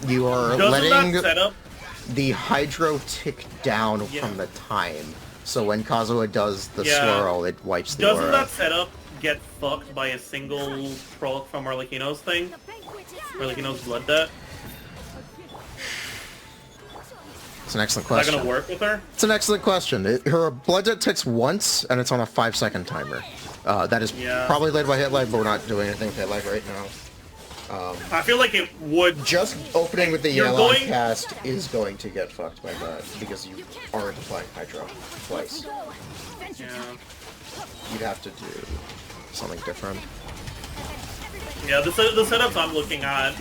You are letting the hydro tick down from the time. So when Kazuha does the swirl, it wipes the aura. Doesn't that setup get fucked by a single proc from Arlecchino's thing? Arlecchino's Blood Debt? It's an excellent question. Is that gonna work with her? It's an excellent question. Her Blood Debt ticks once, and it's on a 5-second timer. That is probably led by hit lag, but we're not doing anything with hit lag right now. I feel like it would... Just opening with the Yelan cast is going to get fucked by that, because you aren't applying Hydro twice. Yeah. You'd have to do something different. Yeah, the setups I'm looking at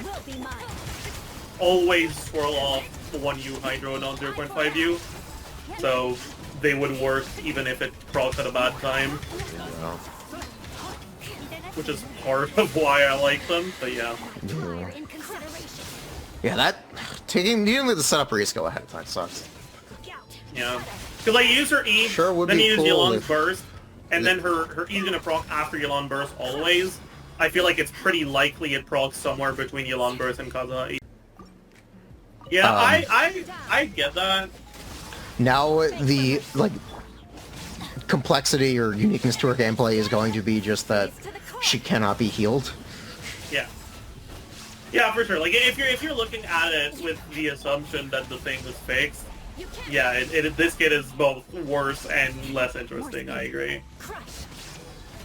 always swirl off 1U Hydro and on 0.5U, so they would work even if it procs at a bad time. Yeah. Which is part of why I like them, but yeah. Yeah, that... Needing the setup risk go ahead of time sucks. Yeah. Because I use her E, then you use Yelan's Burst, and then her E's gonna proc after Yelan Burst always. I feel like it's pretty likely it procs somewhere between Yelan Burst and Kazuha E. Yeah, I get that. Now the, like, complexity or uniqueness to her gameplay is going to be just that she cannot be healed. Yeah. Yeah, for sure. Like, if you're looking at it with the assumption that the thing was fixed, yeah, this kid is both worse and less interesting, I agree.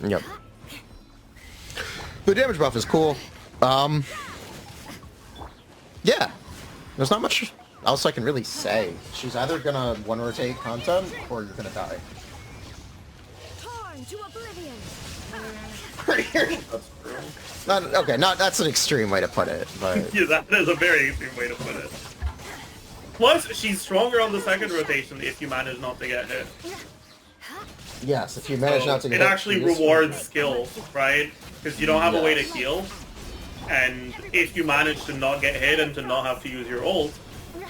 Yep. The damage buff is cool. Yeah. There's not much else I can really say. She's either gonna one-rotate content, or you're gonna die. That's an extreme way to put it, but... Yeah, that is a very extreme way to put it. Plus, she's stronger on the second rotation if you manage not to get hit. Yes, if you manage not to get hit. It actually rewards skill, right? Because you don't have a way to heal, and if you manage to not get hit and to not have to use your ult,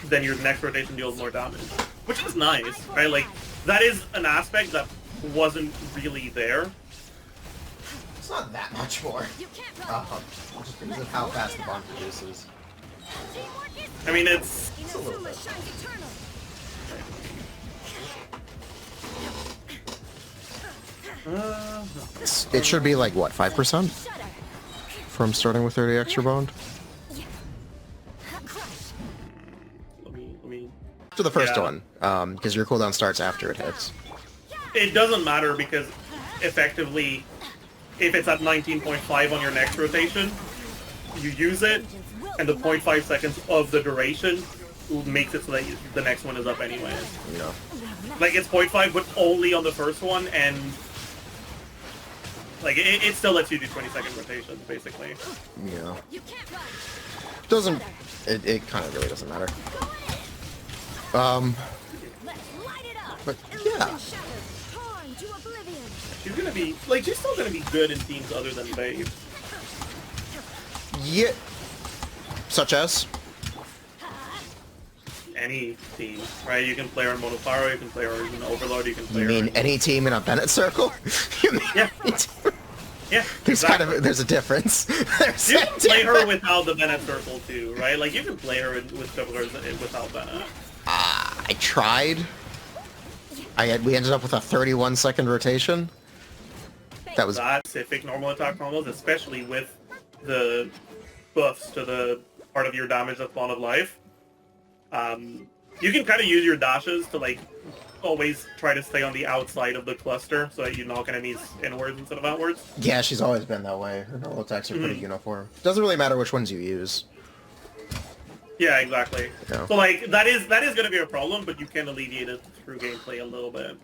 then your next rotation deals more damage. Which is nice, right? Like, that is an aspect that wasn't really there. It's not that much more. Just because of how fast the bomb produces. I mean, it's a little bit. It should be like, what, 5%? From starting with 30 extra bond? Let me... After the first one, because your cooldown starts after it hits. It doesn't matter because, effectively, if it's at 19.5 on your next rotation, you use it, and the 0.5 seconds of the duration makes it so that the next one is up anyways. Yeah. Like, it's 0.5, but only on the first one, and... Like, it still lets you do 20-second rotations, basically. Yeah. Doesn't... It kind of really doesn't matter. But, yeah. She's gonna be... Like, she's still gonna be good in teams other than Babe. Yeah. Such as? Any team, right? You can play her in Monopyro, you can play her in Overlord, you can play her in... any team in a Bennett circle? You mean yeah. Yeah, there's a difference. You can play her without the Bennett circle too, right? Like, you can play her with Triplers without Bennett. I tried. We ended up with a 31-second rotation. That was... Specific normal attack combos, especially with the buffs to the part of your damage that's Bond of Life. You can kind of use your dashes to, like, always try to stay on the outside of the cluster so that you knock enemies inwards instead of outwards. Yeah, she's always been that way. Her normal attacks are pretty uniform. Doesn't really matter which ones you use. Yeah, exactly. Yeah. So, like, that is going to be a problem, but you can alleviate it through gameplay a little bit.